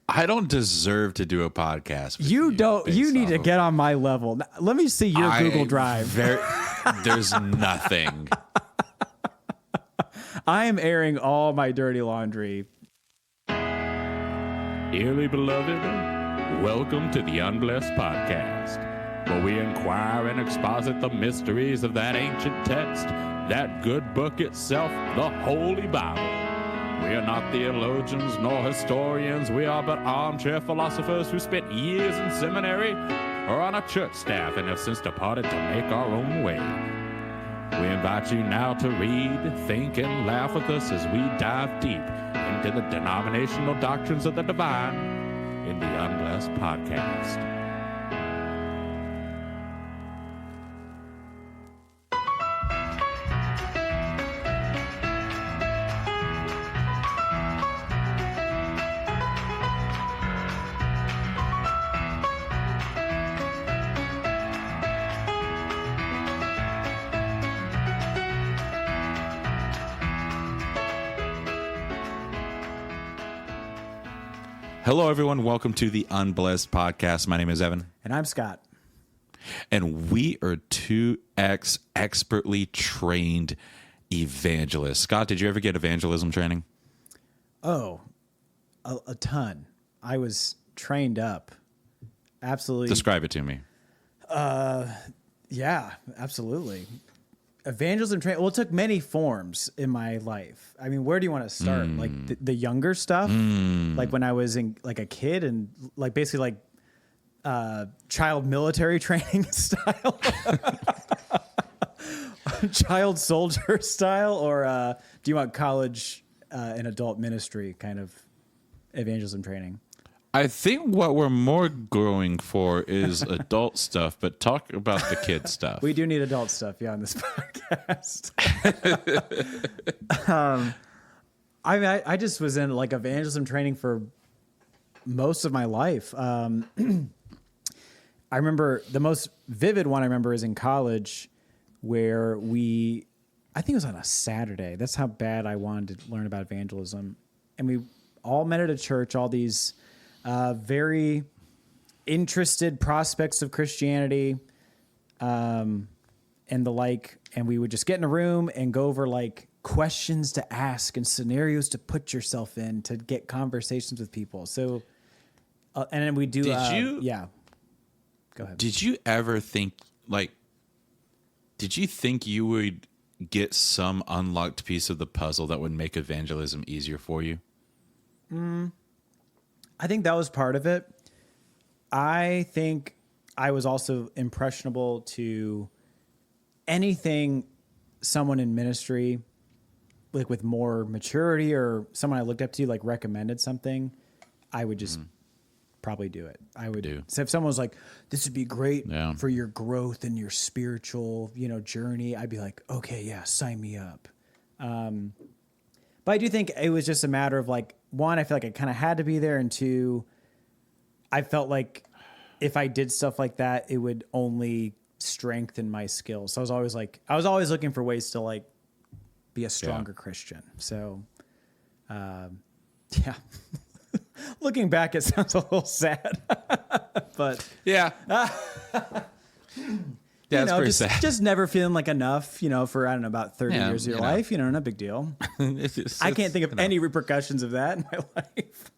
I don't deserve to do a podcast. With You don't. You need to get on my level. Let me see your Google Drive. There's nothing. I am airing all my dirty laundry. Dearly beloved, welcome to the Unblessed Podcast, where we inquire and exposit the mysteries of that ancient text, that good book itself, the Holy Bible. We are not theologians nor historians. We are but armchair philosophers who spent years in seminary or on a church staff and have since departed to make our own way. We invite you now to read, think, and laugh with us as we dive deep into the denominational doctrines of the divine in the Unblessed Podcast. Hello, everyone. Welcome to the Unblessed Podcast. My name is Evan. And I'm Scott. And we are two expertly trained evangelists. Scott, did you ever get evangelism training? Oh, a ton. I was trained up. Absolutely. Describe it to me. Yeah, absolutely. Evangelism training. Well, it took many forms in my life. I mean, where do you want to start? Like the younger stuff, like when I was in like a kid, and like basically like child military training style, child soldier style, or do you want college and adult ministry kind of evangelism training? I think what we're more going for is adult stuff, but talk about the kid stuff. We do need adult stuff, yeah, on this podcast. I mean, I just was in like evangelism training for most of my life. I remember the most vivid one I remember is in college where I think it was on a Saturday. That's how bad I wanted to learn about evangelism. And we all met at a church, all these very interested prospects of Christianity, and the like, and we would just get in a room and go over like questions to ask and scenarios to put yourself in to get conversations with people. So, and then we do. Yeah. Go ahead. Did you ever think did you think you would get some unlocked piece of the puzzle that would make evangelism easier for you? I think that was part of it. I think I was also impressionable to anything someone in ministry, like with more maturity or someone I looked up to, like recommended something, I would just probably do it. I would do. So if someone was like, this would be great for your growth and your spiritual, journey, I'd be like, okay, yeah, sign me up. But I do think it was just a matter of like, one, I feel like I kind of had to be there. And two, I felt like if I did stuff like that, it would only strengthen my skills. So I was always looking for ways to like be a stronger Christian. So, yeah, looking back, it sounds a little sad, but Yeah. Yeah, it's pretty sad. Just never feeling like enough, for, I don't know, about 30 years of your life, no big deal. I can't think of any repercussions of that in my life.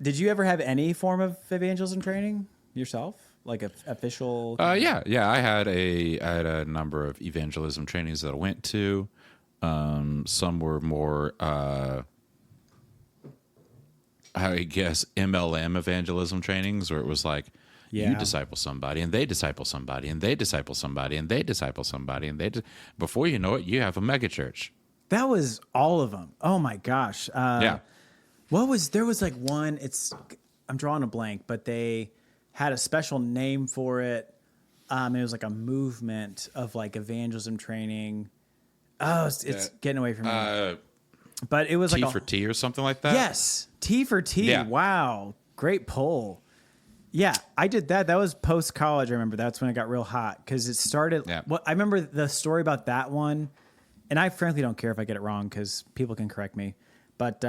Did you ever have any form of evangelism training yourself? Like official? Yeah. I had a number of evangelism trainings that I went to. Some were more, I guess, MLM evangelism trainings, where it was like, you disciple somebody, and they disciple somebody, and they disciple somebody, and they disciple somebody, and before you know it, you have a megachurch. That was all of them. Oh my gosh. Yeah. There was like one, I'm drawing a blank, but they had a special name for it. It was like a movement of like evangelism training. Oh, it's getting away from me. But it was T like for T or something like that. Yes. T for T. Yeah. Wow. Great pull. Yeah, I did that. That was post college. I remember that's when it got real hot because it started. Yeah. Well, I remember the story about that one, and I frankly don't care if I get it wrong because people can correct me. But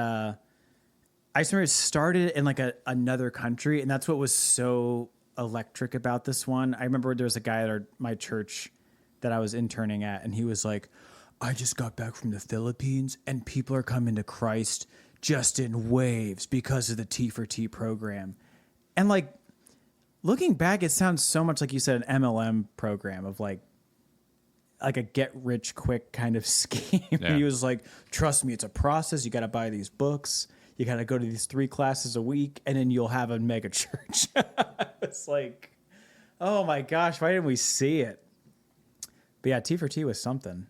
I just remember it started in like another country, and that's what was so electric about this one. I remember there was a guy at my church that I was interning at, and he was like, I just got back from the Philippines, and people are coming to Christ just in waves because of the T for T program. And like, looking back, it sounds so much like you said an MLM program of like a get rich quick kind of scheme. Yeah. He was like, trust me, it's a process. You got to buy these books. You got to go to these 3 classes a week, and then you'll have a mega church. It's like, oh my gosh, why didn't we see it? But yeah, T for T was something.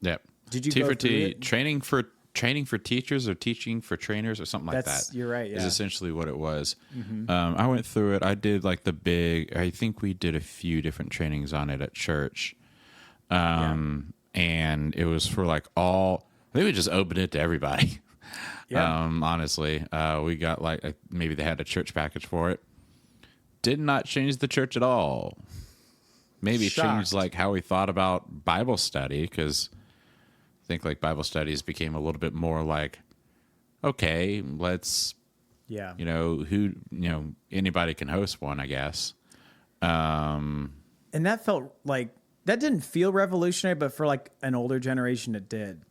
Yep. Did you T go for through T it? training for teachers or teaching for trainers or something like that. You're right. Yeah. Is essentially what it was. Mm-hmm. I went through it. I did like I think we did a few different trainings on it at church. And it was for like I think we just opened it to everybody. Yeah. Honestly, we got like maybe they had a church package for it. Did not change the church at all. Maybe changed like how we thought about Bible study, because I think like Bible studies became a little bit more like, okay, let's, anybody can host one, I guess. And that felt like, that didn't feel revolutionary, but for like an older generation, it did.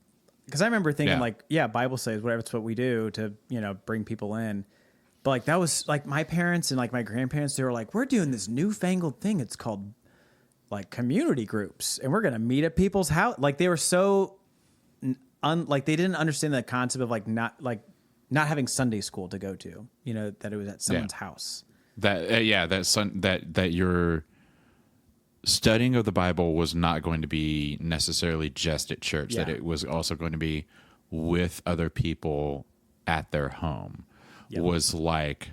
Because I remember thinking Bible studies, whatever, it's what we do to, bring people in. But like, that was like my parents and like my grandparents, they were like, we're doing this newfangled thing. It's called like community groups, and we're going to meet at people's house. Like they were so like they didn't understand the concept of not having Sunday school to go to, that it was at someone's house. That your studying of the Bible was not going to be necessarily just at church, that it was also going to be with other people at their home. Was like,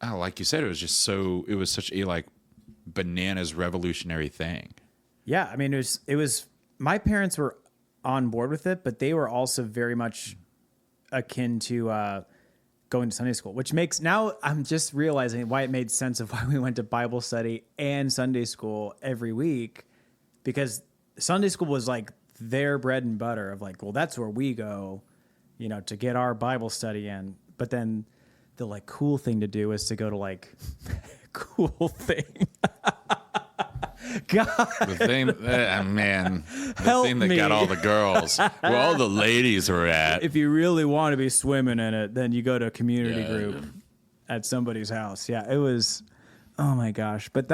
like you said, it was such a like bananas revolutionary thing. Yeah. I mean, it was, my parents were on board with it, but they were also very much akin to, going to Sunday school, which makes, now I'm just realizing why it made sense of why we went to Bible study and Sunday school every week, because Sunday school was like their bread and butter of like, well, that's where we go, to get our Bible study in. But then the like cool thing to do is to go to like cool thing. God. The thing, thing that got all the girls, where all the ladies were at. If you really want to be swimming in it, then you go to a community group at somebody's house. Yeah, it was, oh my gosh. But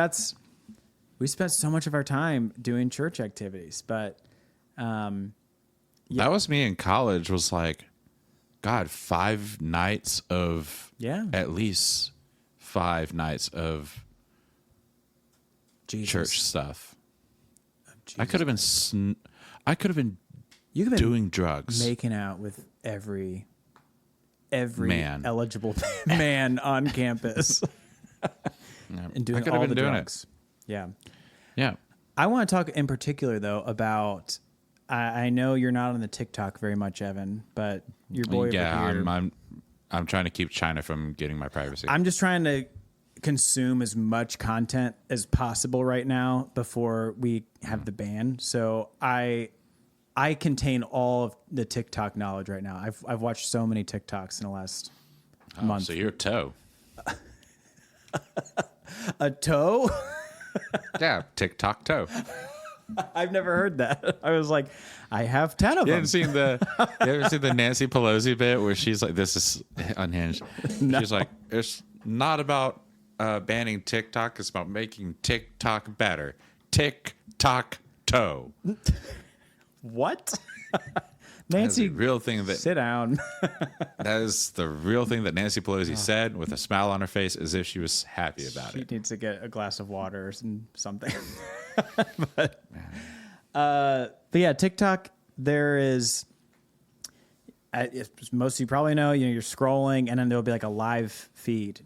we spent so much of our time doing church activities. But that was me in college, was like, God, 5 nights of, at least 5 nights of church stuff. I could have been doing drugs, making out with every man, eligible man on campus, and doing all the drugs. Yeah. I want to talk in particular though about. I know you're not on the TikTok very much, Evan, but your boy over here. I'm trying to keep China from getting my privacy. I'm just trying to consume as much content as possible right now before we have the ban. So I contain all of the TikTok knowledge right now. I've watched so many TikToks in the last month. So you're a toe. A toe? Yeah, TikTok toe. I've never heard that. I was like, I have 10 of them. You ever seen the Nancy Pelosi bit where she's like, this is unhinged. No. She's like, it's not about banning TikTok. It's about making TikTok better. TikTok toe. What? Nancy, real thing that sit down. That is the real thing that Nancy Pelosi said with a smile on her face, as if she was happy about it. She needs to get a glass of water or something. but yeah, TikTok. There is, as most of you probably know, you're scrolling, and then there'll be like a live feed,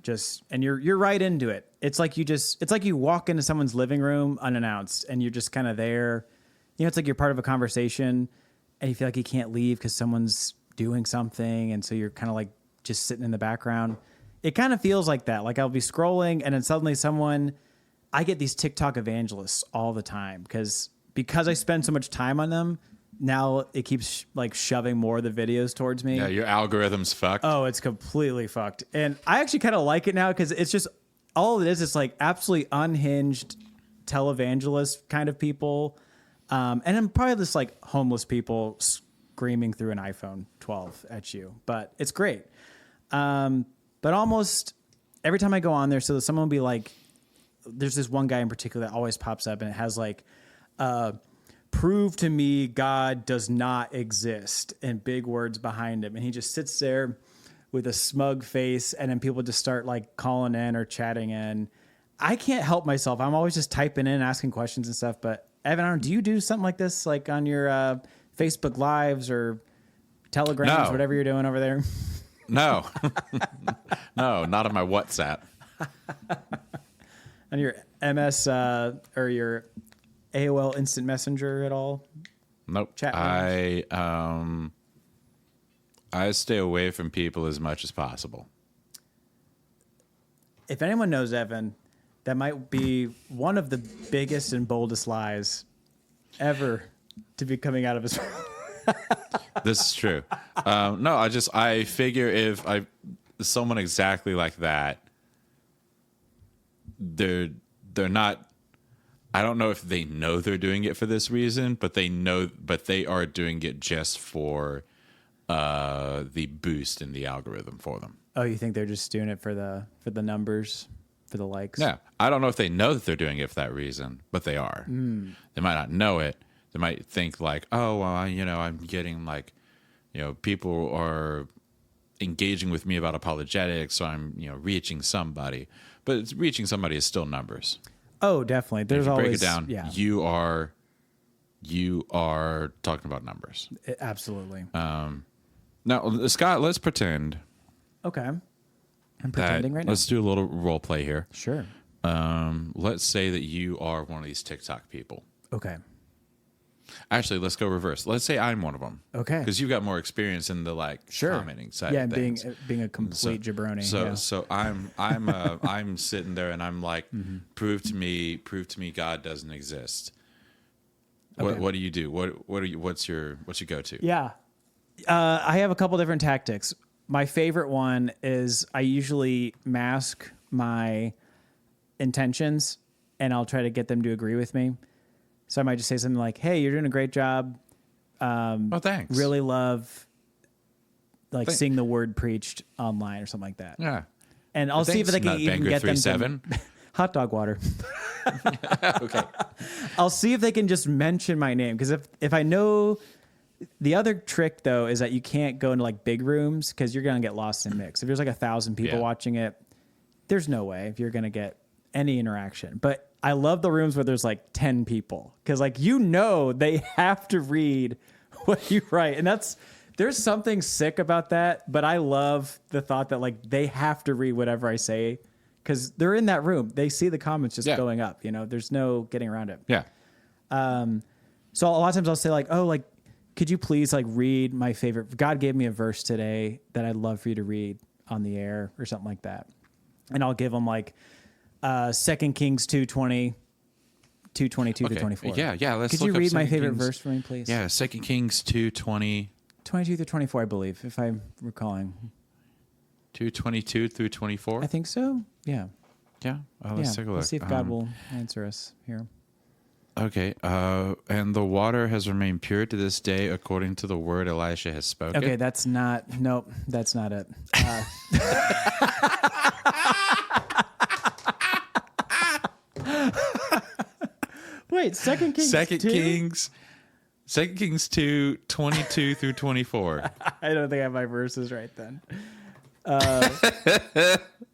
and you're right into it. It's like you walk into someone's living room unannounced, and you're just kind of there. It's like you're part of a conversation. And you feel like you can't leave because someone's doing something. And so you're kind of like just sitting in the background. It kind of feels like that. Like I'll be scrolling and then suddenly I get these TikTok evangelists all the time because I spend so much time on them. now it keeps like shoving more of the videos towards me. Yeah, your algorithm's fucked. Oh, it's completely fucked. And I actually kind of like it now because it's just all it is. It's like absolutely unhinged televangelist kind of people. And then probably just like homeless people screaming through an iPhone 12 at you. But it's great. But almost every time I go on there, so someone will be like, there's this one guy in particular that always pops up and it has like, prove to me God does not exist and big words behind him. And he just sits there with a smug face. And then people just start like calling in or chatting in. I can't help myself. I'm always just typing in, asking questions and stuff. But Evan, I don't know, do you do something like this, like on your Facebook Lives or Telegrams, whatever you're doing over there? No, no, not on my WhatsApp. On your MS or your AOL Instant Messenger at all? Nope. Chat I stay away from people as much as possible. If anyone knows Evan, that might be one of the biggest and boldest lies ever to be coming out of his mouth. This is true. No, I figure if someone exactly like that, they're not. I don't know if they know they're doing it for this reason, but they are doing it just for the boost in the algorithm for them. Oh, you think they're just doing it for the numbers, for the likes? Yeah, I don't know if they know that they're doing it for that reason, but they are. They might not know it. They might think like, oh, well, I'm getting like, people are engaging with me about apologetics, so I'm, reaching somebody. But reaching somebody is still numbers. Oh, definitely. There's if you always break it down. Yeah. You are talking about numbers. Absolutely. Now, Scott, let's pretend. Okay. I'm pretending right now. Let's do a little role play here. Sure. Let's say that you are one of these TikTok people. Okay. Actually, let's go reverse. Let's say I'm one of them. Okay. Because you've got more experience in the commenting side. Yeah, of things. being a complete jabroni. So I'm sitting there and I'm like, prove to me God doesn't exist. Okay. What do you do? What's your go-to? Yeah. I have a couple different tactics. My favorite one is I usually mask my intentions and I'll try to get them to agree with me. So I might just say something like, hey, you're doing a great job. Thanks. Really love seeing the word preached online or something like that. Yeah. And I'll see if I can even get them to hot dog water. Okay. I'll see if they can just mention my name. Because if I know the other trick though is that you can't go into like big rooms because you're going to get lost in mix. If there's like 1,000 people watching it, there's no way if you're going to get any interaction. But I love the rooms where there's like 10 people because they have to read what you write. And there's something sick about that. But I love the thought that like they have to read whatever I say because they're in that room. They see the comments just going up. There's no getting around it. Yeah. So a lot of times I'll say like, oh, like, could you please like read my favorite? God gave me a verse today that I'd love for you to read on the air or something like that. And I'll give them like 2 Kings 2:20, 2:22 to 24. Yeah. Could you read my favorite verse for me, please? Yeah, 2 Kings 2:20. 22 through 24, I believe, if I'm recalling. 2:22 through 24? I think so. Yeah. Yeah. Let's take a look. Let's see if God will answer us here. Okay. And the water has remained pure to this day according to the word Elisha has spoken. Okay, that's not it. Wait, 2 Kings 2 through 24. I don't think I have my verses right then.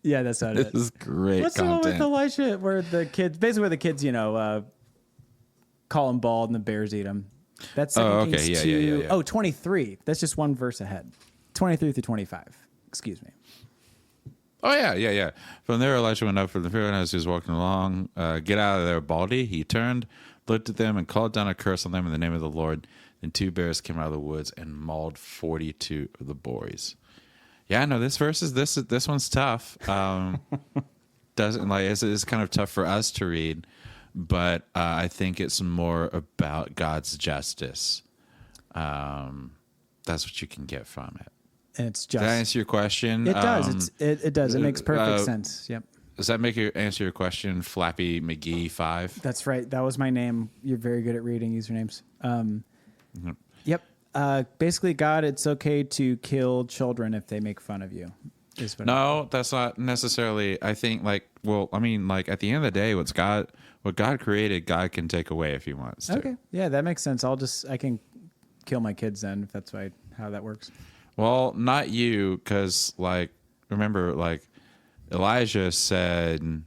Yeah, that's not it. This is great What's content. the one with Elisha where the kids, call him bald and the bears eat him? That's 2 Kings 2. Yeah. Oh, 23. That's just one verse ahead. 23 through 25. Excuse me. Oh, yeah. From there, Elisha went up from the field as he was walking along. Get out of there, baldy. He turned, looked at them, and called down a curse on them in the name of the Lord. Then 2 bears came out of the woods and mauled 42 of the boys. Yeah, no, this one's tough. It's kind of tough for us to read, but I think it's more about God's justice that's what you can get from it. And it's just. Did that answer your question? It does. It does. It makes perfect sense. Yep. Does that answer your question, Flappy McGee 5? That's right. That was my name. You're very good at reading usernames. Yep. Basically, God, it's okay to kill children if they make fun of you. No, that's not necessarily. I think at the end of the day, what God created, God can take away if He wants to. Okay. Yeah, that makes sense. I can kill my kids then if that's how that works. Well, not you, because remember, Elijah said,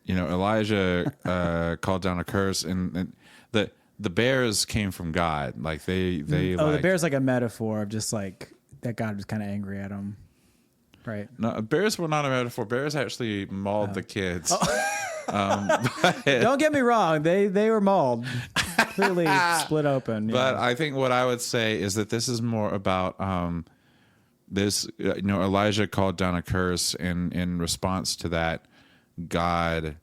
Elijah called down a curse, and the bears came from God. The bear's like a metaphor of just that God was kind of angry at him, right? No, bears were not a metaphor. Bears actually mauled the kids. Don't get me wrong; they were mauled, clearly split open. But I think what I would say is that this is more about this. Elijah called down a curse, and in response to that, God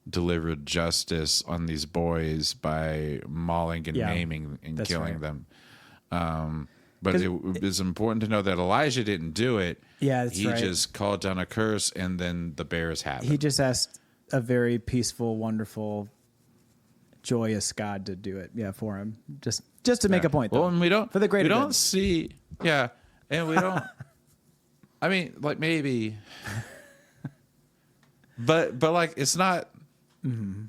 delivered justice on these boys by mauling and maiming and killing them. But it is important to know that Elijah didn't do it. Yeah, that's right. He just called down a curse, and then the bears happened. He just asked a very peaceful, wonderful, joyous God to do it. Yeah, for him, just to make a point. Though, and we don't for the greater. We don't good. see. Yeah, and we don't. I mean, maybe, but it's not. Mm-hmm.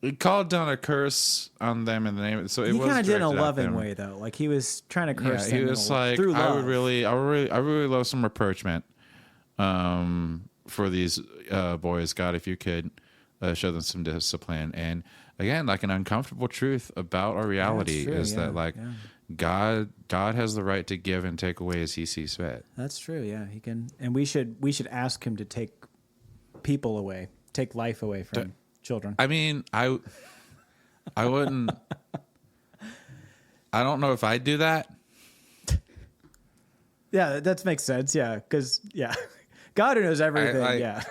It called down a curse on them in the name. So it was kind of did in a loving way, though. He was trying to curse them. He was through love. I really love some reproachment for these boys. God, if you could show them some discipline. And again, an uncomfortable truth about our reality is that God has the right to give and take away as He sees fit. That's true. Yeah, He can, and we should ask Him to take people away, take life away from children. I mean, I wouldn't. I don't know if I'd do that. Yeah, that makes sense. Yeah, because God knows everything. Yeah,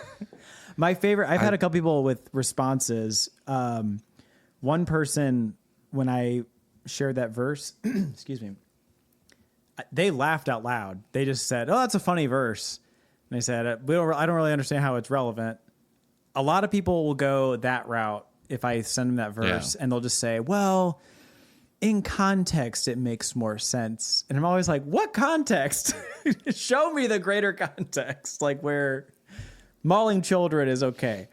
my favorite. I've had a couple people with responses. One person, when I shared that verse, excuse me, they laughed out loud. They just said, "Oh, that's a funny verse." And they said, I don't really understand how it's relevant." A lot of people will go that route if I send them that verse, and they'll just say, well, in context, it makes more sense. And I'm always like, what context? Show me the greater context, where mauling children is okay.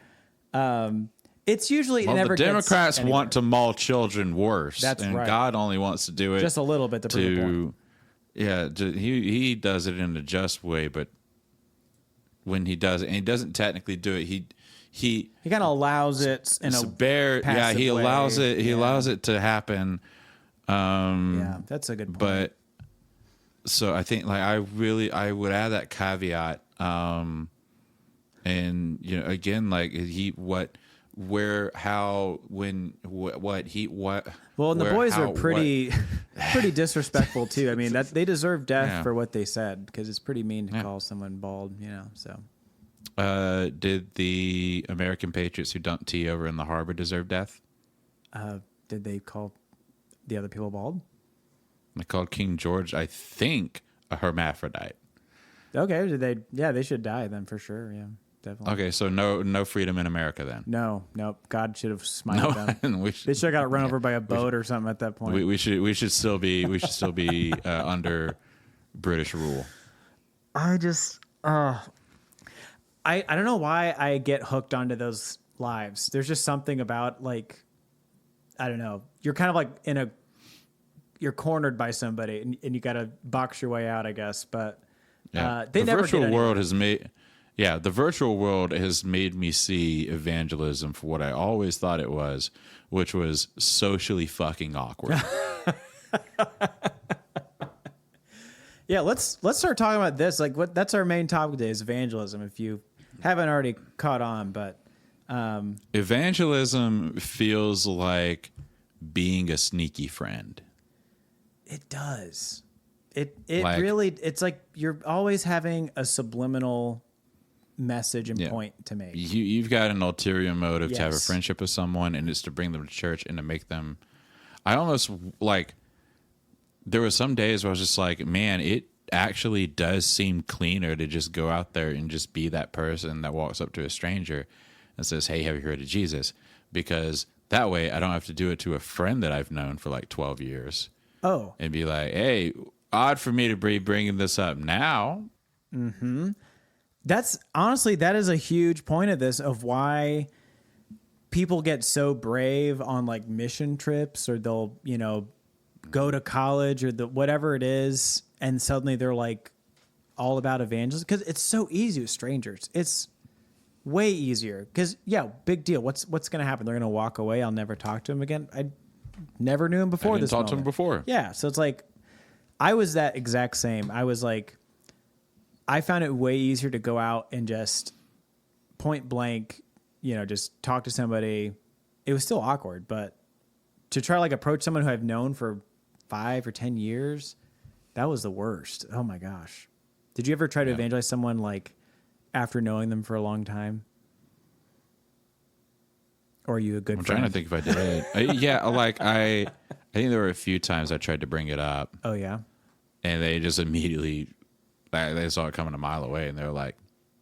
It's usually never the Democrats want to maul children worse. That's right. God only wants to do it just a little bit to prove a point. Yeah, he does it in a just way, but when he does it, and he doesn't technically do it, he kind of allows it in a bear. Yeah, he allows way. it. He allows it to happen. That's a good point. But so I think I would add that caveat. And again, Well, and the boys are pretty disrespectful too. I mean, that they deserve death for what they said, because it's pretty mean to call someone bald. So. Did the American patriots who dumped tea over in the harbor deserve death? Did they call the other people bald? They called King George, I think, a hermaphrodite. Okay, did they? Yeah, they should die then for sure. Yeah, definitely. Okay, so no freedom in America then. No, God should have smiled them. They should have got run over by a boat or something at that point. We should still be under British rule. I don't know why I get hooked onto those lives. There's just something about I don't know. You're kind of you're cornered by somebody and you got to box your way out, I guess. But the virtual world has made me see evangelism for what I always thought it was, which was socially fucking awkward. Yeah, let's start talking about this. That's our main topic today is evangelism. If you haven't already caught on, but evangelism feels like being a sneaky friend. It does. It really. It's like you're always having a subliminal message and point to make. You've got an ulterior motive to have a friendship with someone, and it's to bring them to church and to make them. I almost like, there were some days where I was just like, man, it actually does seem cleaner to just go out there and just be that person that walks up to a stranger and says, hey, have you heard of Jesus? Because that way I don't have to do it to a friend that I've known for like 12 years. Oh. And be like, hey, odd for me to be bringing this up now. Mm-hmm. That's honestly, that is a huge point of this, of why people get so brave on like mission trips, or they'll, you know, go to college or whatever it is. And suddenly they're like all about evangelism, because it's so easy with strangers. It's way easier because, yeah, big deal. What's going to happen? They're going to walk away. I'll never talk to him again. I never knew him before. I didn't talk to him before. Yeah. So it's like, I was that exact same. I was like, I found it way easier to go out and just point blank, you know, just talk to somebody. It was still awkward, but to try like approach someone who I've known for 5 or 10 years, that was the worst. Oh my gosh. Did you ever try to evangelize someone like after knowing them for a long time? Or are you a good friend? I'm trying to think if I did. Yeah, like I think there were a few times I tried to bring it up. Oh yeah. And they just immediately, they saw it coming a mile away, and they were like,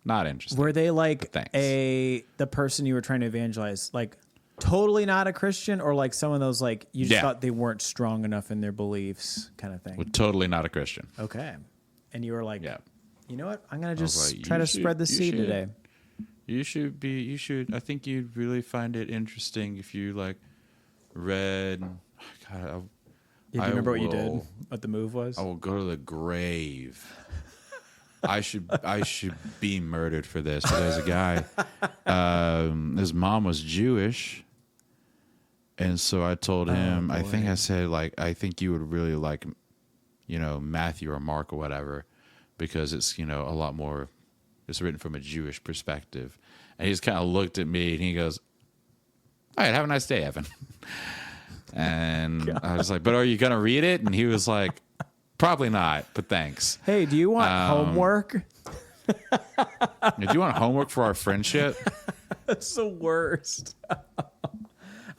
not interested. Were they like the person you were trying to evangelize, like totally not a Christian, or like someone that was like, you just thought they weren't strong enough in their beliefs kind of thing? Well, totally not a Christian. Okay. And you were like, you know what? I'm going to just like, try to spread the seed today. You should, I think you'd really find it interesting if you like read, God, Do you remember what you did? What the move was? I will go to the grave. I should be murdered for this. But there's a guy, his mom was Jewish, and so I told him, I think I said, like, I think you would really like, you know, Matthew or Mark or whatever, because it's, you know, a lot more, it's written from a Jewish perspective. And he just kind of looked at me and he goes, all right, have a nice day, Evan. And I was like, but are you going to read it? And he was like, probably not, but thanks. Hey, do you want homework? Do you want homework for our friendship? That's the worst.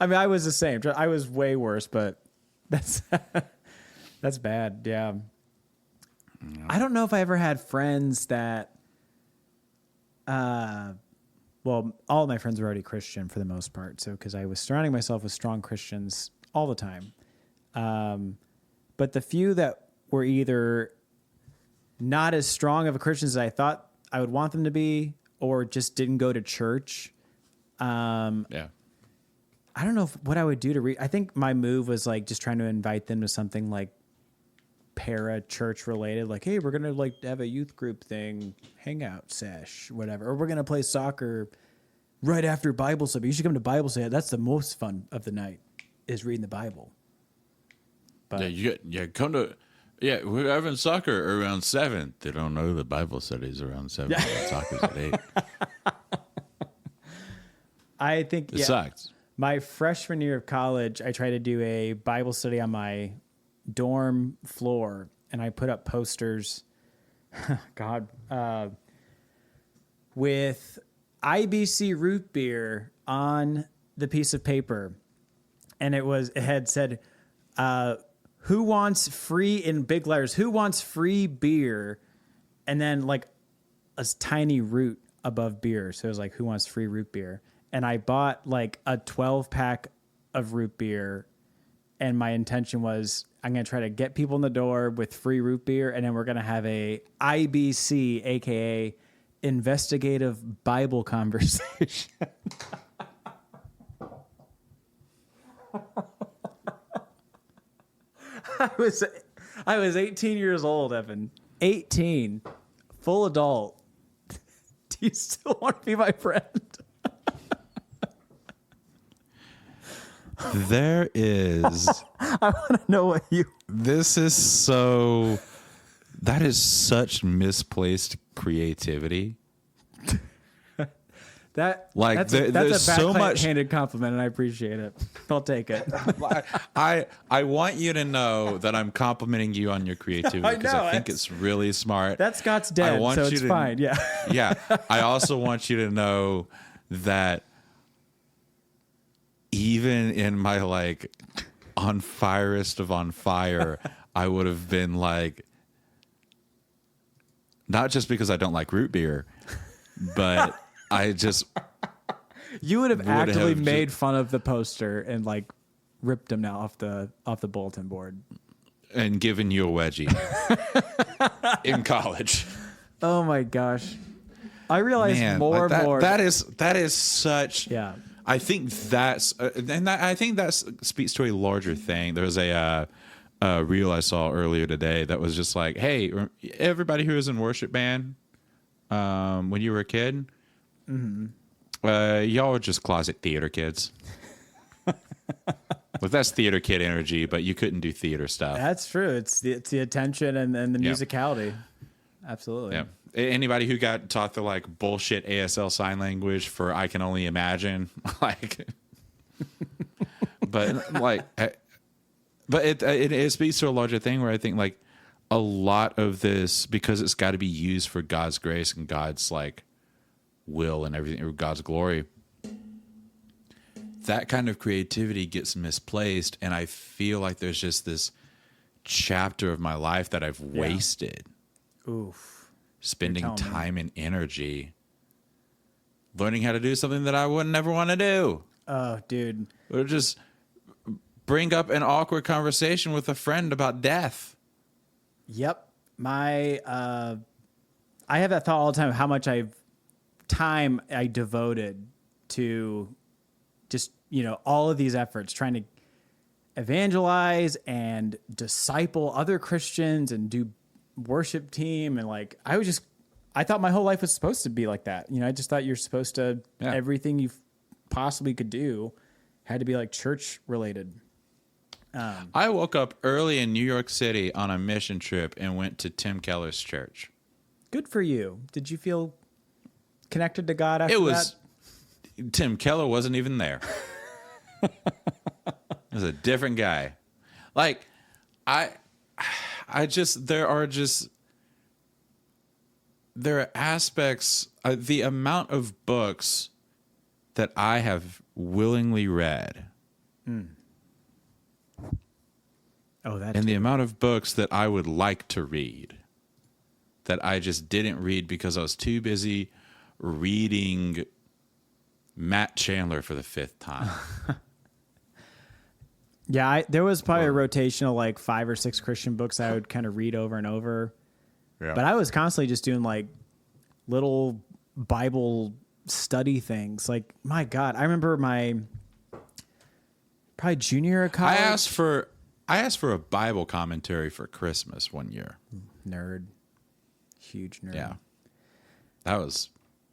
I mean, I was the same. I was way worse, but that's that's bad. Yeah. I don't know if I ever had friends that, well, all of my friends were already Christian for the most part. So, because I was surrounding myself with strong Christians all the time. But the few that were either not as strong of a Christian as I thought I would want them to be, or just didn't go to church. I don't know what I would do to I think my move was like just trying to invite them to something like para church related, like, hey, we're gonna like have a youth group thing, hangout sesh, whatever, or we're gonna play soccer right after Bible study. You should come to Bible study. That's the most fun of the night, is reading the Bible. But come to. Yeah, we're having soccer around 7. They don't know the Bible studies around 7. Soccer's at 8. I think it sucks. My freshman year of college, I tried to do a Bible study on my dorm floor, and I put up posters, with IBC root beer on the piece of paper, and it had said, who wants free, in big letters, who wants free beer? And then like a tiny root above beer. So it was like, who wants free root beer? And I bought like a 12-pack of root beer. And my intention was, I'm going to try to get people in the door with free root beer. And then we're going to have a IBC, AKA investigative Bible conversation. I was 18 years old, Evan. 18. Full adult. Do you still want to be my friend? There is. I want to know what you. That is such misplaced creativity. That's there's a so much handed compliment, and I appreciate it. I'll take it. I want you to know that I'm complimenting you on your creativity, because I think it's really smart. That Scott's dead, so it's fine. Yeah. Yeah. I also want you to know that even in my like on firest of on fire, I would have been like, not just because I don't like root beer, but I just You would have actively made fun of the poster and like ripped him now off the bulletin board and given you a wedgie in college. Oh my gosh. I realize more and more. That is such. Yeah. I think that's, I think that speaks to a larger thing. There was a reel I saw earlier today that was just like, hey, everybody who was in worship band when you were a kid, y'all were just closet theater kids. Like, that's theater kid energy, but you couldn't do theater stuff. That's true. It's the attention and the musicality. Absolutely. Yeah. Anybody who got taught the like bullshit ASL sign language for I can only imagine, like, but like, but it speaks to a larger thing where I think like a lot of this, because it's got to be used for God's grace and God's like will and everything, or God's glory, that kind of creativity gets misplaced. And I feel like there's just this chapter of my life that I've wasted. Oof. Spending time and energy learning how to do something that I would never want to do. Oh, dude. Or just bring up an awkward conversation with a friend about death. Yep. I have that thought all the time, how much time I devoted to just, all of these efforts trying to evangelize and disciple other Christians and do worship team. And like, I thought my whole life was supposed to be like that. I just thought you're supposed to, everything you possibly could do had to be like church related. I woke up early in New York City on a mission trip and went to Tim Keller's church. Good for you. Did you feel connected to God after that? Tim Keller wasn't even there. It was a different guy. Like, there are aspects, the amount of books that I have willingly read. Oh, that. And the amount of books that I would like to read that I just didn't read because I was too busy reading Matt Chandler for the 5th time. Yeah, there was probably a rotation of like 5 or 6 Christian books I would kind of read over and over. Yeah. But I was constantly just doing like little Bible study things. Like, my God, I remember my probably junior year of college. I asked for a Bible commentary for Christmas one year. Nerd. Huge nerd. Yeah. That was...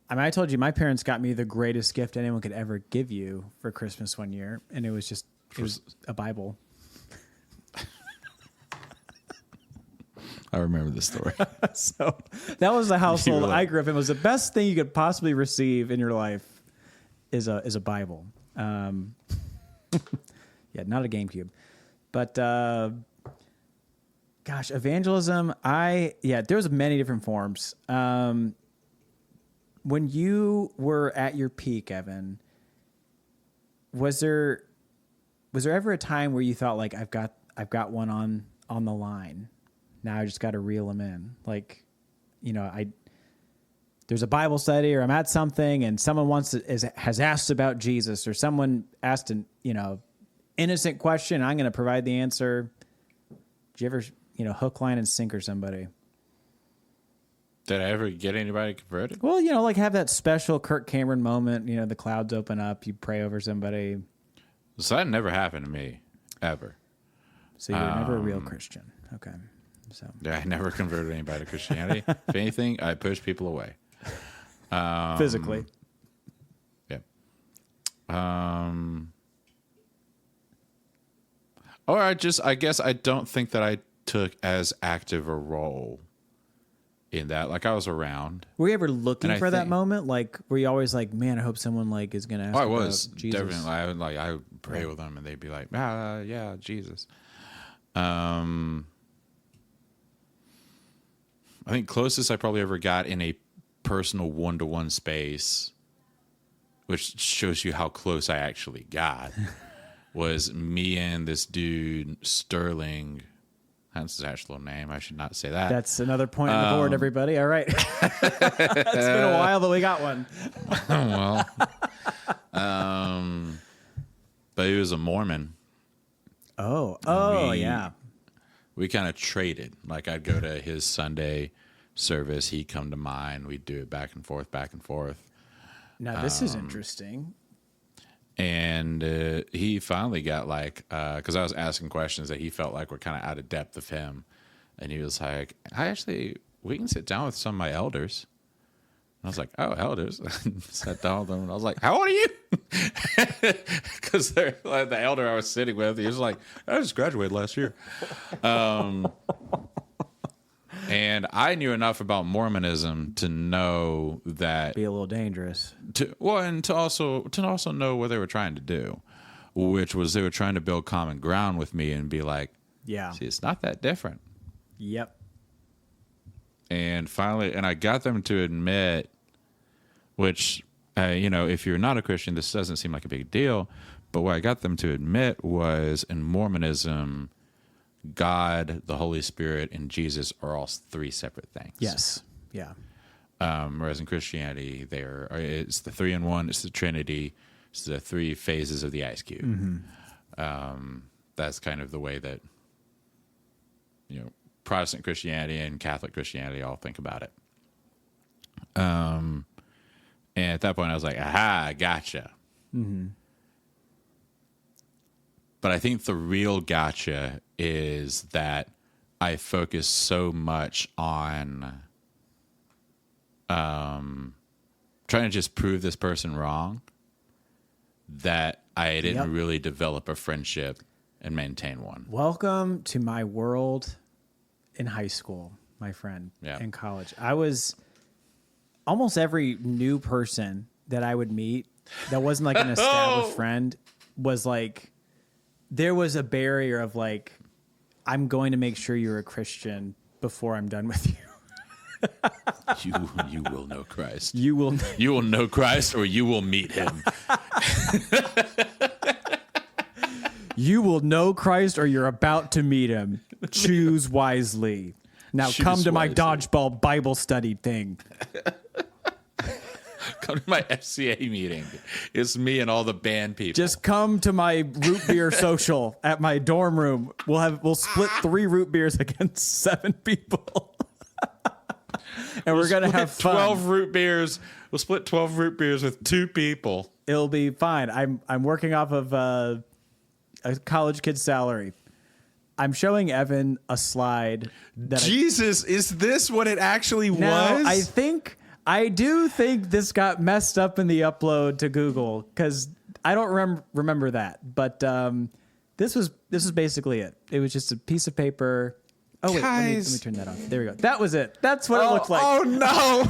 I told you my parents got me the greatest gift anyone could ever give you for Christmas one year, and it was a Bible. I remember this story. So that was the household I grew up in. It was the best thing you could possibly receive in your life is a Bible. Yeah, not a GameCube. But gosh, evangelism, there was many different forms. When you were at your peak, Evan, was there ever a time where you thought like I've got one on the line? Now I just got to reel them in. Like, there's a Bible study or I'm at something and someone has asked about Jesus, or someone asked an innocent question. I'm going to provide the answer. Did you ever hook, line, and sinker somebody? Did I ever get anybody converted? Well, like have that special Kirk Cameron moment. The clouds open up, you pray over somebody. So that never happened to me, ever. So you're never a real Christian. Okay. So yeah, I never converted anybody to Christianity. If anything, I push people away. Physically. Yeah. Or I guess I don't think that I took as active a role in that. Like, I was around. Were you ever looking for that moment? Like, were you always like, man, I hope someone like is going to ask I was about Jesus? Definitely. I would pray with them and they'd be like, yeah, Jesus. I think closest I probably ever got in a personal one-to-one space, which shows you how close I actually got, was me and this dude, Sterling. That's his actual name. I should not say that. That's another point on the board, everybody. All right. It's been a while, but we got one. Well, but he was a Mormon. Yeah. We kind of traded. Like I'd go to his Sunday service, he'd come to mine. We'd do it back and forth, back and forth. Now this is interesting. And he finally got like, because I was asking questions that he felt like were kind of out of depth of him. And he was like, we can sit down with some of my elders. And I was like, oh, elders? Sat down with them. And I was like, how old are you? Because they're like the elder I was sitting with. He was like, I just graduated last year. And I knew enough about Mormonism to know that Be a little dangerous. to also know what they were trying to do, which was they were trying to build common ground with me and be like, Yeah. see, it's not that different. Yep. And finally, I got them to admit, which if you're not a Christian, this doesn't seem like a big deal, but what I got them to admit was in Mormonism, God, the Holy Spirit, and Jesus are all three separate things. Yes. Yeah. Whereas in Christianity, it's the 3 in 1, it's the Trinity, it's the 3 phases of the ice cube. Mm-hmm. That's kind of the way that Protestant Christianity and Catholic Christianity all think about it. And at that point, I was like, aha, gotcha. Mm-hmm. But I think the real gotcha is that I focus so much on trying to just prove this person wrong that I didn't really develop a friendship and maintain one. Welcome to my world in high school, my friend, in college. I was almost every new person that I would meet that wasn't like an established friend was like, there was a barrier of like, I'm going to make sure you're a Christian before I'm done with you. You will know Christ. You will know Christ, or you will meet him. You will know Christ, or you're about to meet him. Choose wisely. Now come to my dodgeball Bible study thing. Come to my FCA meeting. It's me and all the band people. Just come to my root beer social at my dorm room. We'll split 3 root beers against 7 people. And we're gonna have fun. 12 root beers. We'll split 12 root beers with 2 people. It'll be fine. I'm working off of a college kid's salary. I'm showing Evan a slide that Jesus, is this what it actually was? I do think this got messed up in the upload to Google because I don't remember that. But this was basically it. It was just a piece of paper. Oh wait, let me turn that off. There we go. That was it. That's what it looked like. Oh no!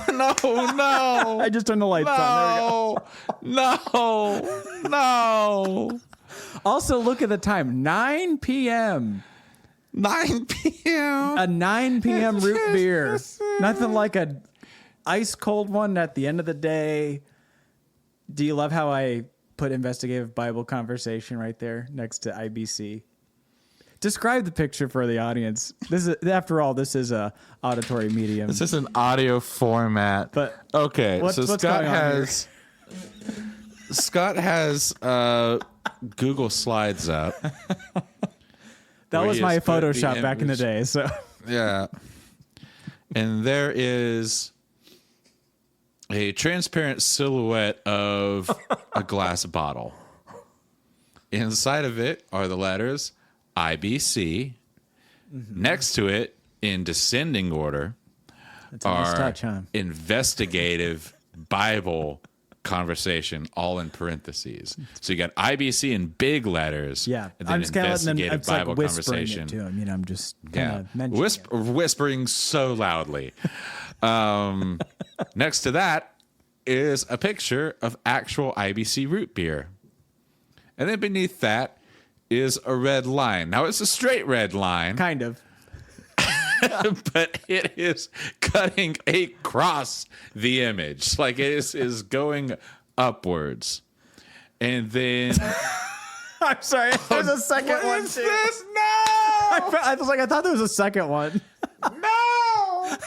I just turned the lights on. There we go. No! Also, look at the time. 9 p.m. 9 p.m. A 9 p.m. root beer. Nothing like a ice cold one at the end of the day. Do you love how I put investigative Bible conversation right there next to IBC? Describe the picture for the audience. This is, after all, this is a auditory medium. This is an audio format. But okay, so Scott has Google Slides up. That was my Photoshop back in the day. So yeah, and there is a transparent silhouette of a glass bottle. Inside of it are the letters IBC. Mm-hmm. Next to it, in descending order, are investigative Bible conversation, all in parentheses. So you got IBC in big letters. Yeah, and then I'm just kind of investigative Bible like conversation. It to him. I'm just kind of whispering so loudly. Next to that is a picture of actual IBC root beer. And then beneath that is a red line. Now, it's a straight red line. Kind of. But it is cutting across the image. Like it is going upwards. And then I'm sorry. There's a second one What is too. this? No! I thought there was a second one. No!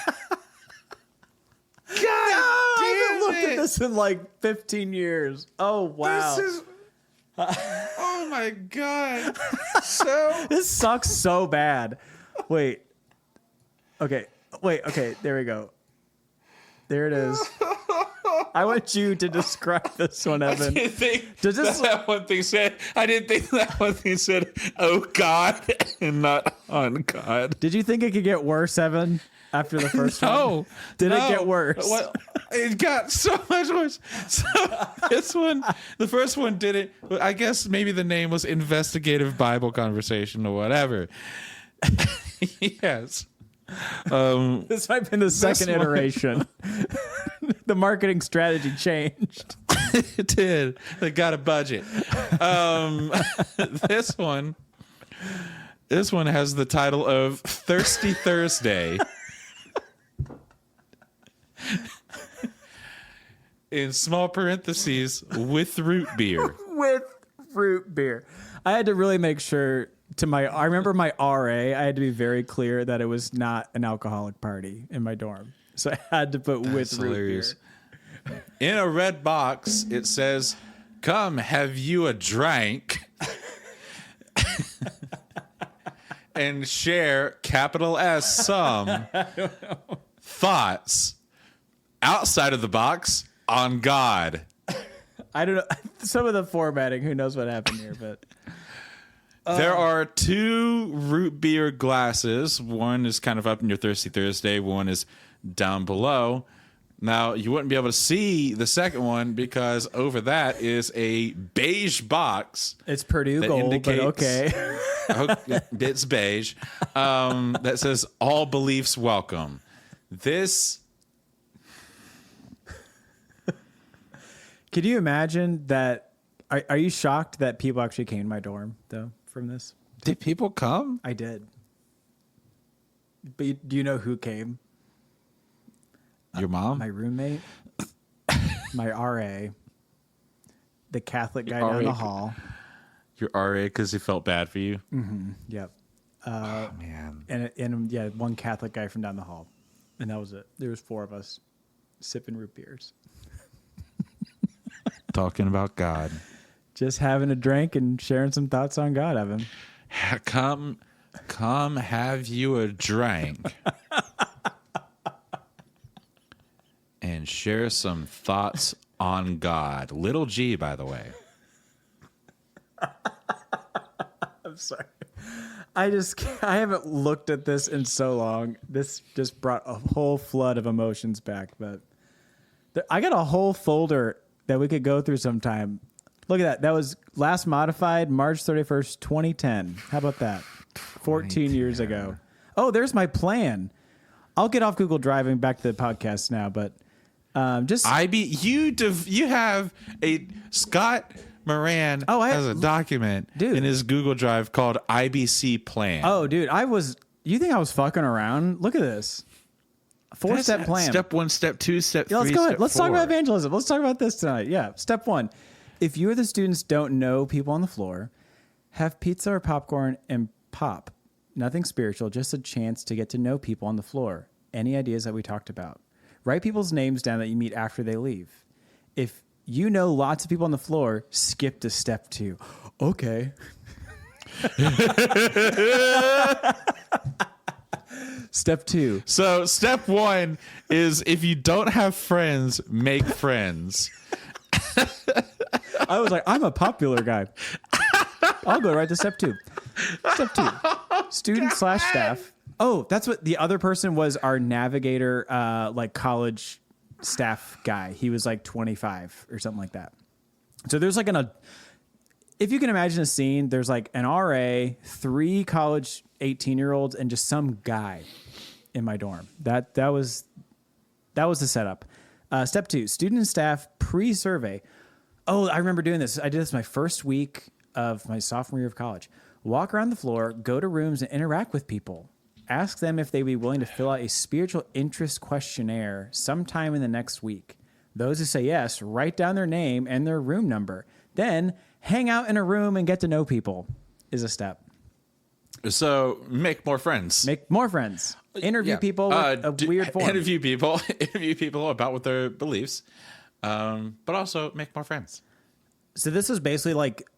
God I haven't looked damn at it! this in like 15 years. Oh wow. This is. Oh my god! So This sucks so bad. Wait. Okay. There we go. There it is. I want you to describe this one, Evan. I didn't think Does this- that one thing said. I didn't think that one thing said, "Oh God," and not "on God." Did you think it could get worse, Evan, after the first one? No. Did it No. get worse? Well, it got so much worse. So this one, the first one didn't. I guess maybe the name was Investigative Bible Conversation or whatever. Yes. This might have been the second one. iteration. The marketing strategy changed. It did. They got a budget. This one has the title of Thirsty Thursday. In small parentheses, with root beer. With root beer. I had to really make sure I remember my RA, I had to be very clear that it was not an alcoholic party in my dorm. So I had to put with root Hilarious. beer. In a red box, it says, "Come, have you a drink?" And share, capital S, some thoughts outside of the box on God. I don't know. Some of the formatting, who knows what happened here, but There are 2 root beer glasses. One is kind of up in your Thirsty Thursday. One is down below. Now, you wouldn't be able to see the second one because over that is a beige box. it's Purdue That Gold, but indicates- okay. It's beige. That says, "All beliefs welcome." This... Can you imagine that? Are you shocked that people actually came to my dorm, though, from this? Did people come? I did. But do you know who came? Your mom? My roommate, my RA, the Catholic guy Your down the RA. hall. Your RA because he felt bad for you? Yep. Oh, man. And yeah, one Catholic guy from down the hall. And that was it. There was 4 of us sipping root beers. Talking about God. Just having a drink and sharing some thoughts on God, Evan. Come have you a drink and share some thoughts on God. Little G, by the way. I'm sorry. I haven't looked at this in so long. This just brought a whole flood of emotions back. But I got a whole folder that we could go through sometime. Look at that. That was last modified March 31st, 2010. How about that? 14 years ago. Oh, there's my plan. I'll get off Google Drive and back to the podcast now. But just you have a Scott Moran has a document in his Google Drive called IBC Plan. Oh, dude, you think I was fucking around? Look at this. 4-step plan. Step 1, step 2, step 3. Let's go ahead. step Let's talk 4. about evangelism. Let's talk about this tonight. Yeah. Step 1. If you or the students don't know people on the floor, have pizza or popcorn and pop. Nothing spiritual, just a chance to get to know people on the floor. Any ideas that we talked about. Write people's names down that you meet after they leave. If you know lots of people on the floor, skip to step 2. Okay. Step 2. So step 1 is if you don't have friends, make friends. I was like, I'm a popular guy. I'll go right to step 2. Step 2. Student/staff. Oh, that's what the other person was, our navigator, like college staff guy. He was like 25 or something like that. So there's like if you can imagine a scene, there's like an RA, 3 college 18-year-olds, and just some guy in my dorm. That was the setup. Step 2, student and staff pre-survey. Oh, I remember doing this. I did this my first week of my sophomore year of college. Walk around the floor, go to rooms, and interact with people. Ask them if they'd be willing to fill out a spiritual interest questionnaire sometime in the next week. Those who say yes, write down their name and their room number. Then hang out in a room and get to know people is a step. So make more friends. Make more friends. Interview people with a weird form. Interview people about what their beliefs, but also make more friends. So this is basically like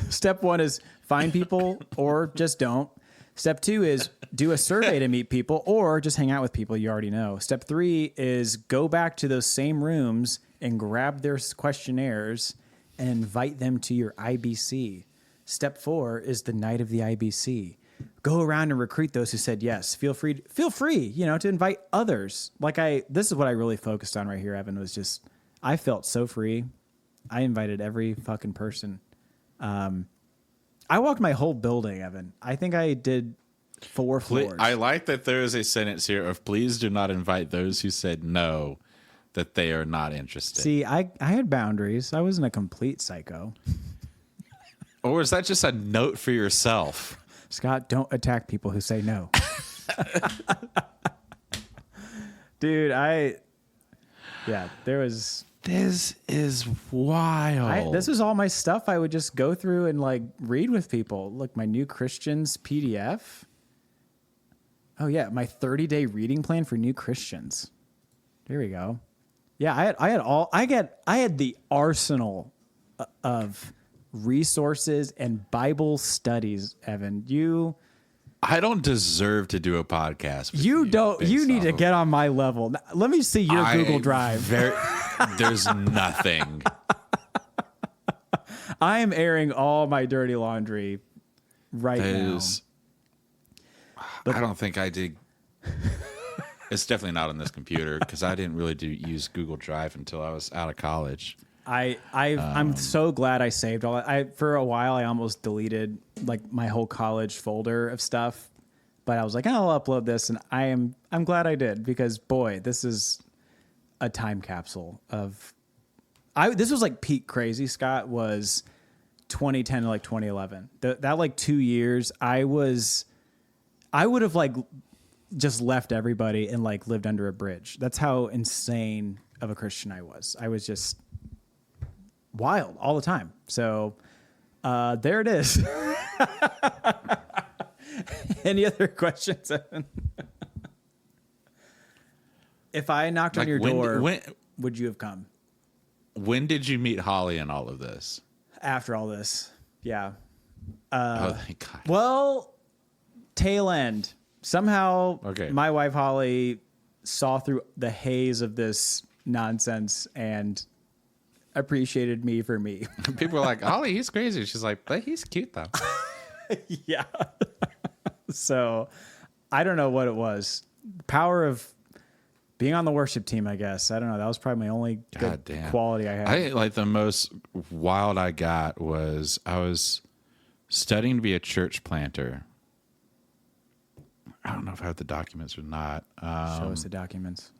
step 1 is find people or just don't. Step 2 is do a survey to meet people or just hang out with people you already know. Step 3 is go back to those same rooms and grab their questionnaires and invite them to your IBC. Step 4 is the night of the IBC. Go around and recruit those who said yes. Feel free, to invite others. This is what I really focused on right here, Evan, was just, I felt so free. I invited every fucking person. I walked my whole building, Evan. I think I did 4 floors. I like that there is a sentence here of please do not invite those who said no, that they are not interested. See, I had boundaries. I wasn't a complete psycho. Or is that just a note for yourself? Scott, don't attack people who say no. Dude, there was... This is wild. This was all my stuff I would just go through and read with people. Look, my New Christians PDF. Oh yeah, my 30-day reading plan for New Christians. There we go. Yeah, I had the arsenal of resources and Bible studies, Evan. I don't deserve to do a podcast. You need to get on my level. Let me see your Google Drive. There's nothing. I am airing all my dirty laundry now. I don't think I did. It's definitely not on this computer because I didn't really use Google Drive until I was out of college. I'm so glad I saved all that. For a while I almost deleted my whole college folder of stuff, but I was like, I'll upload this, and I'm glad I did, because boy, this is a time capsule of this was peak crazy, Scott, was 2010 to 2011. That 2 years I would have just left everybody and lived under a bridge. That's how insane of a Christian I was. I was just wild all the time. So there it is. Any other questions, Evan? If I knocked on your door, would you have come? When did you meet Holly in all of this? After all this, yeah. Oh, thank God. Well, tail end. Somehow, my wife Holly saw through the haze of this nonsense and appreciated me for me. People were like, Holly, he's crazy. She's like, but he's cute though. Yeah. So I don't know what it was. Power of being on the worship team, I guess. I don't know. That was probably my only good quality I had. I think the most wild I got was I was studying to be a church planter. I don't know if I have the documents or not. Show us the documents.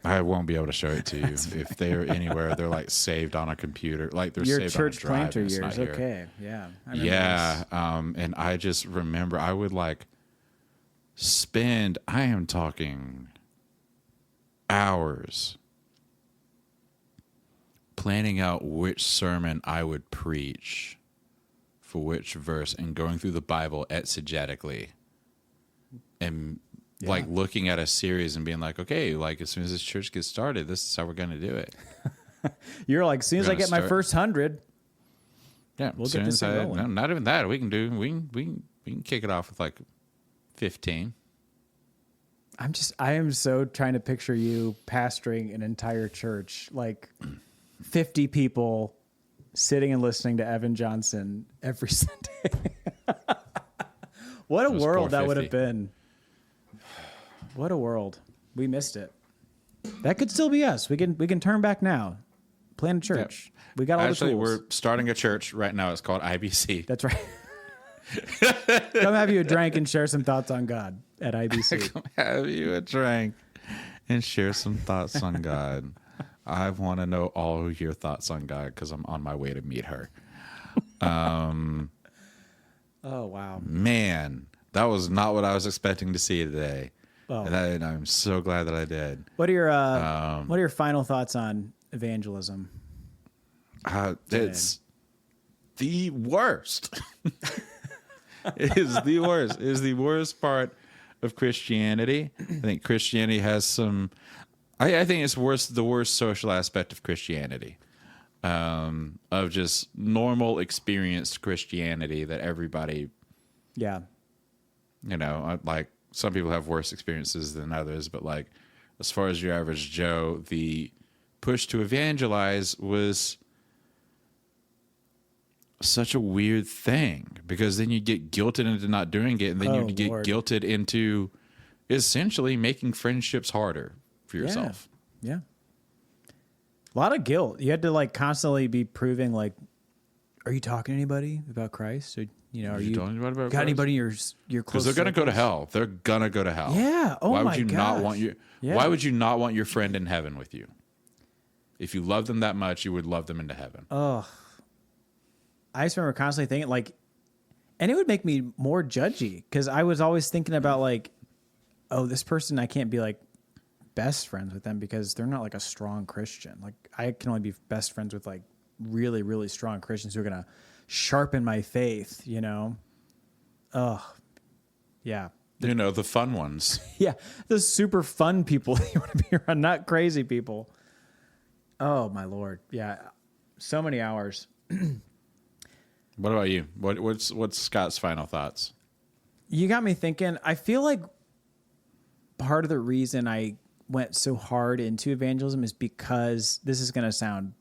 I won't be able to show it to you. If they're anywhere, they're saved on a computer. They're your saved church on a drive. planter years. Okay. Yeah. Yeah. And I just remember I would spend, I am talking hours planning out which sermon I would preach for which verse and going through the Bible exegetically and looking at a series and being like, okay, as soon as this church gets started, this is how we're going to do it. You're like, as soon as I get my first 100, we'll get this rolling. No, not even that. We can kick it off with 15. I am so trying to picture you pastoring an entire church, 50 people sitting and listening to Evan Johnson every Sunday. What a world that would have been. What a world. We missed it. That could still be us. We can turn back now. Plan a church. Yep. We got all the tools. We're starting a church right now. It's called IBC. That's right. Come have you a drink and share some thoughts on God at IBC. Come have you a drink and share some thoughts on God. I want to know all your thoughts on God because I'm on my way to meet her. Oh, wow. Man, that was not what I was expecting to see today. Oh. And I'm so glad that I did. What are your final thoughts on evangelism? It's the worst. It is the worst. It is the worst part of Christianity. I think Christianity has some. I think it's the worst social aspect of Christianity, of just normal experienced Christianity that everybody. Yeah. Like some people have worse experiences than others, but like as far as your average Joe, the push to evangelize was such a weird thing, because then you get guilted into not doing it, and then you get guilted into essentially making friendships harder for yourself. Yeah. A lot of guilt. You had to like constantly be proving like, are you talking to anybody about Christ? Or, are you talking about got Christ? Anybody in your close? Because they're going to go to hell. They're going to go to hell. Yeah. Oh why my would you gosh. not want your Yeah. Why would you not want your friend in heaven with you? If you love them that much, you would love them into heaven. Oh. I just remember constantly thinking like, and it would make me more judgy, because I was always thinking about like, oh, this person, I can't be like best friends with them because they're not like a strong Christian. Like I can only be best friends with like really, really strong Christians who are going to sharpen my faith, Oh, yeah. The fun ones. Yeah. The super fun people you want to be around, not crazy people. Oh my Lord. Yeah. So many hours. What about you? What's Scott's final thoughts? You got me thinking. I feel like part of the reason I went so hard into evangelism is because this is going to sound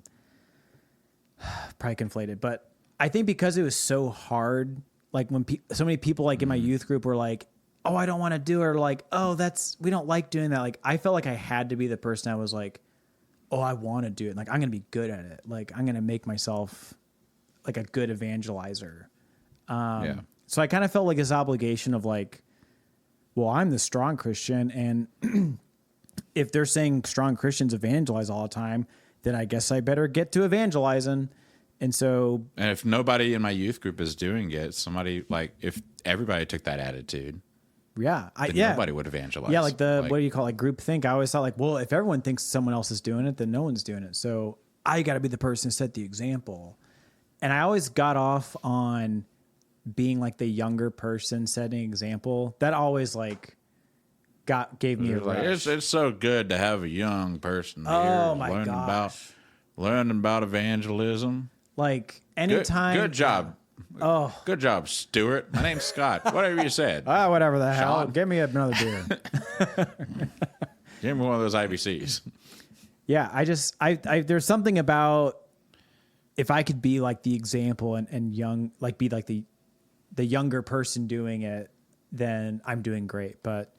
probably conflated, but I think because it was so hard, like when so many people like in my youth group were like, oh, I don't want to do it, or like, oh, we don't like doing that. Like I felt like I had to be the person that was like, oh, I want to do it. Like I'm going to be good at it. Like I'm going to make myself like a good evangelizer. So I kind of felt like this obligation of like, well, I'm the strong Christian, and if they're saying strong Christians evangelize all the time, then I guess I better get to evangelizing. And so, and if nobody in my youth group is doing it, if everybody took that attitude, then nobody would evangelize. Yeah, like what do you call it, like group think? I always thought like, well, if everyone thinks someone else is doing it, then no one's doing it. So I got to be the person to set the example. And I always got off on being like the younger person setting example. That always like gave me a rush. It's so good to have a young person here learning about evangelism. Like anytime. Good job. Oh, good job, Stuart. My name's Scott. Whatever you said. Whatever the hell. Give me another beer. Give me one of those IBCs. Yeah, I there's something about if I could be like the example and young, like be like the younger person doing it, then I'm doing great. But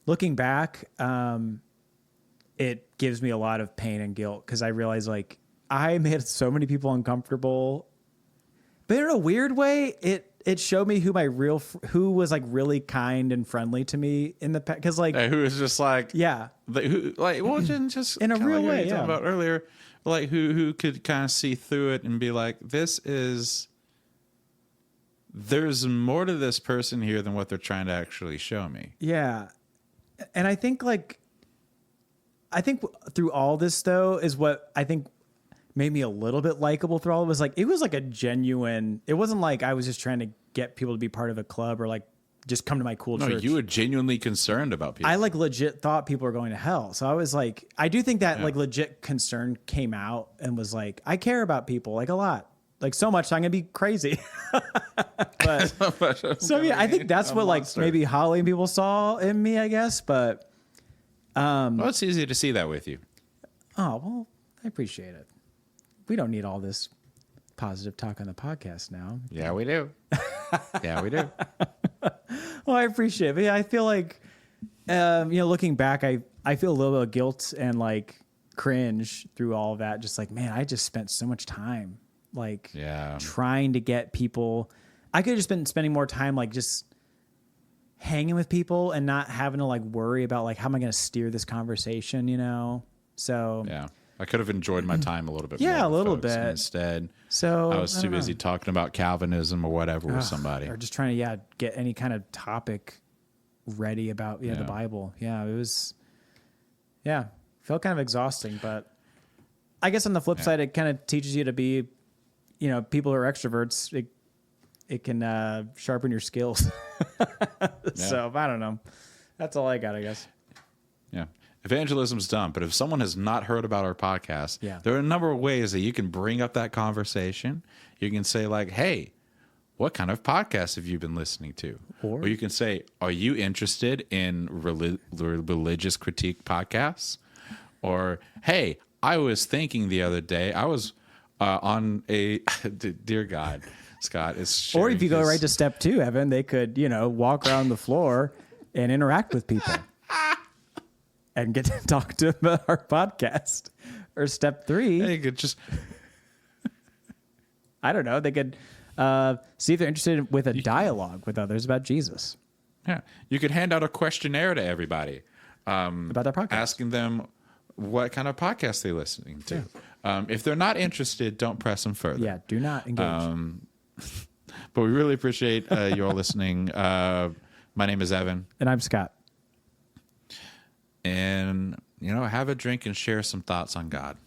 looking back, it gives me a lot of pain and guilt, because I realize like I made so many people uncomfortable, but in a weird way, it showed me who was like really kind and friendly to me in the past. Cause like, who was just like, just in a real way. Yeah. About earlier, like who could kind of see through it and be like, there's more to this person here than what they're trying to actually show me. Yeah. And I think through all this though is what I think made me a little bit likable through all of it. Was like, it was like a genuine, it wasn't like I was just trying to get people to be part of a club or like just come to my cool church. You were genuinely concerned about people. I like legit thought people were going to hell. So I was like, I do think that like legit concern came out and was like, I care about people like a lot. Like so much, I'm gonna be crazy. But so yeah, I think that's what like maybe Holly and people saw in me, I guess. But well, it's easy to see that with you. Oh well, I appreciate it. We don't need all this positive talk on the podcast now. Yeah, we do. Yeah, we do. Well, I appreciate it. But yeah, I feel like looking back, I feel a little bit of guilt and like cringe through all of that. Just like, man, I just spent so much time like trying to get people. I could have just been spending more time like just hanging with people and not having to like worry about like how am I going to steer this conversation, So yeah, I could have enjoyed my time a little bit. Yeah, more a little folks. bit. Instead, so I was too busy talking about Calvinism or whatever with somebody, or just trying to get any kind of topic ready about the Bible. Yeah, it was. Yeah, felt kind of exhausting, but I guess on the flip side, it kind of teaches you to be people who are extroverts, it can sharpen your skills. So I don't know. That's all I got, I guess. Yeah. Evangelism's done, but if someone has not heard about our podcast, there are a number of ways that you can bring up that conversation. You can say like, hey, what kind of podcast have you been listening to? Or you can say, are you interested in religious critique podcasts? Or, hey, I was thinking the other day, I was on a, dear God, Scott is. Or if you go right to step 2, Evan, they could, walk around the floor and interact with people and get to talk to them about our podcast. Or step 3. They could just, I don't know. They could see if they're interested with a dialogue with others about Jesus. Yeah. You could hand out a questionnaire to everybody about their podcast, asking them what kind of podcast they're listening to. If they're not interested, don't press them further. Yeah, do not engage. But we really appreciate you all listening. My name is Evan. And I'm Scott. And, have a drink and share some thoughts on God.